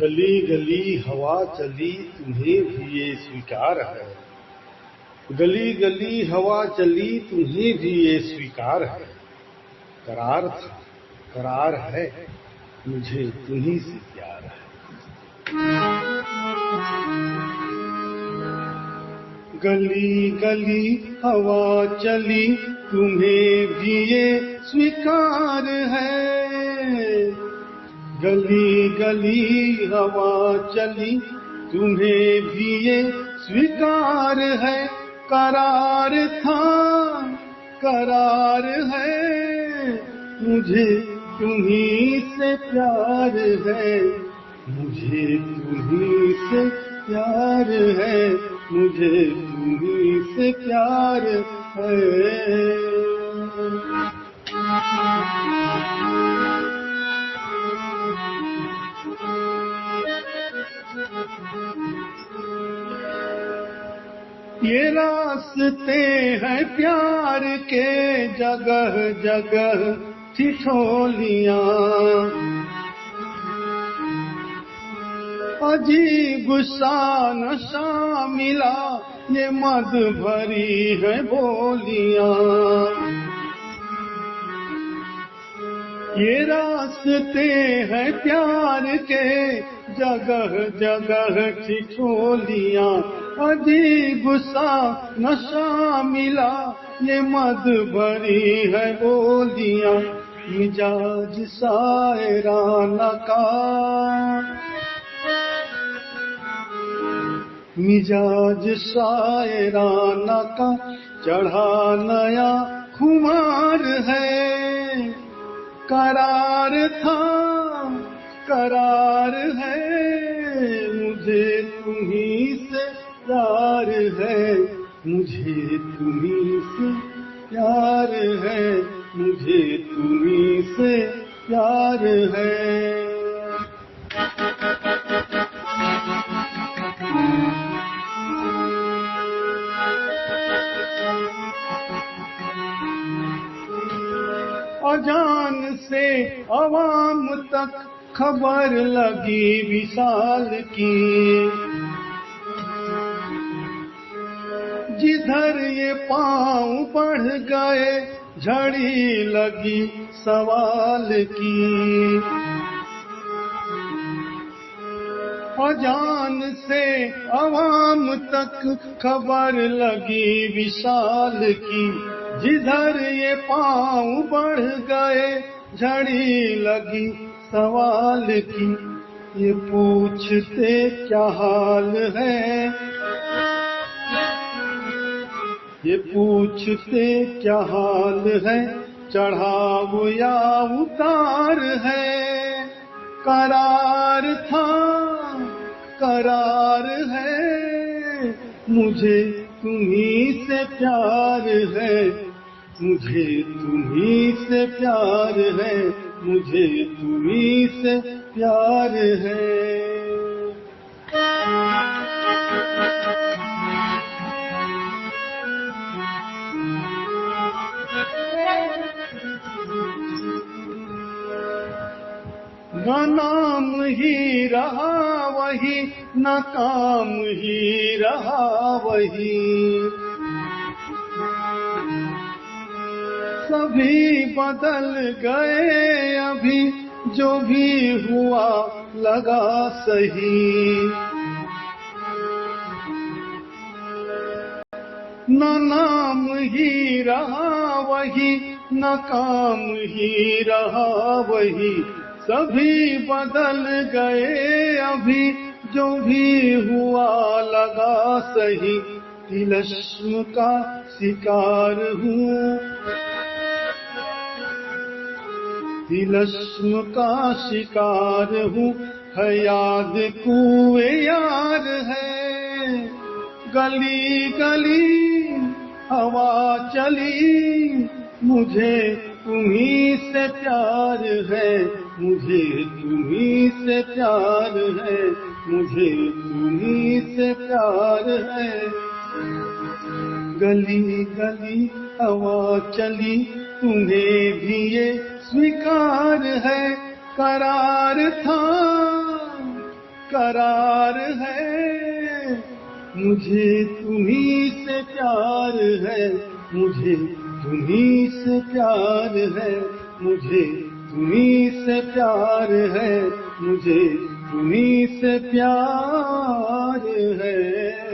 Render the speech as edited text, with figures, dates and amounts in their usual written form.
गली गली हवा चली तुम्हें भी ये स्वीकार है। गली गली हवा चली तुम्हें भी ये स्वीकार है। करार था करार है मुझे तुम्हीं से प्यार है। गली गली हवा चली तुम्हें भी ये स्वीकार है। गली गली हवा चली तुम्हें भी ये स्वीकार है। करार था करार है मुझे तुम्हीं से प्यार है। मुझे तुम्हीं से प्यार है। मुझे तुम्हीं से प्यार है। ये रास्ते हैं प्यार के जगह जगह ठिठोलियां। अजीब सा नशा मिला ये मद भरी है बोलियां। ये रास्ते हैं प्यार के जगह जगह ठिठोलियां। अजीब सा नशा मिला ये मद भरी है बोलियां। मिजाज शायराना का मिजाज शायराना का चढ़ा नया खुमार है। करार था करार है मुझे तुम्हीं से प्यार है। मुझे तुम्हीं से प्यार है। मुझे तुम्हीं से प्यार है। अजान से अवाम तक खबर लगी विशाल की। जिधर ये पांव बढ़ गए झड़ी लगी सवाल की। अजान से अवाम तक खबर लगी विशाल की। जिधर ये पांव बढ़ गए झड़ी लगी सवाल की। ये पूछते क्या हाल है। ये पूछते क्या हाल है। चढ़ाव या उतार है। करार था करार है मुझे तुम्हीं से प्यार है। मुझे तुम्हीं से प्यार है। मुझे तुम्हीं से प्यार है। न नाम ही रहा वही न काम ही रहा वही। सभी बदल गए अभी जो भी हुआ लगा सही। न नाम ही रहा वही न काम ही रहा वही। सभी बदल गए अभी जो भी हुआ लगा सही। तिलस्म का शिकार हूँ तिलस्म का शिकार हूँ। है याद कुए यार है। गली गली हवा चली मुझे तुम्हीं से प्यार है। मुझे तुम्हीं से प्यार है। मुझे तुम्हीं से प्यार है। गली गली हवा चली तुम्हें भी ये स्वीकार है, करार था करार है, मुझे तुम्ही से प्यार है, मुझे तुम्ही से प्यार है, मुझे तुम्ही से प्यार है, मुझे तुम्ही से प्यार है।